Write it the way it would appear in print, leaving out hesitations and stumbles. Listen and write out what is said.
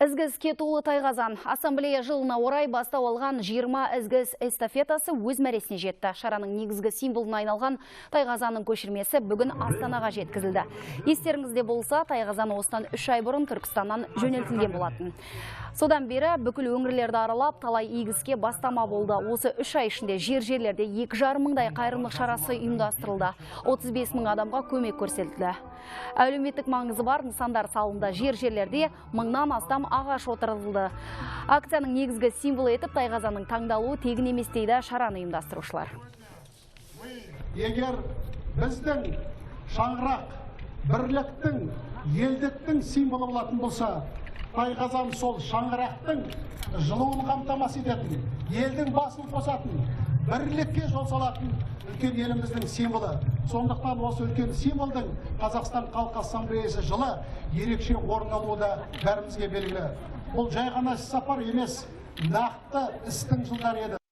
Ізгіз кетулы Тайғазан. Ассамблея жылына орай бастау алған 20 ізгіз эстафетасы өз мәресіне жетті. Шараның негізгі символына айналған Тайғазанның көшірмесі бүгін Астанаға жеткізілді. Естеріңізде болса, Тайғазан осыдан 3 ай бұрын Түркістаннан жөнелтілген болатын. Содан бері бүкіл өңірлерді аралап, талай игіске бастама болды. Осы 3 ай ішінде жерлерде 2,5 мыңдай қайырымдылық шарасы ұйымдастырылды. 35 мың адамға көмек көрсетілді. Әлеуметтік маңызы бар нысандар салынды. Жерлерде 1000-нан астам ағаш отырғызылды. Акцияның негізгі символы етіп Тайғазанның таңдалуы тегін емес дейді шараны ұйымдастырушылар. Егер біздің шаңырақ бірліктің, елдіктің символы болатын болса, Тайғазан сол шаңырақтың жылуын қамтамасыз ететін, елдің басын қосатын, бірлікке жол салатын үлкен еліміздің символы. Сондықтан осы үлкен символдың Қазақстан Халқы Ассамблеясы жылы ерекше орын алуы да бәрімізге белгілі. Бұл жай ғана сапар емес, нақты істің жылдары еді.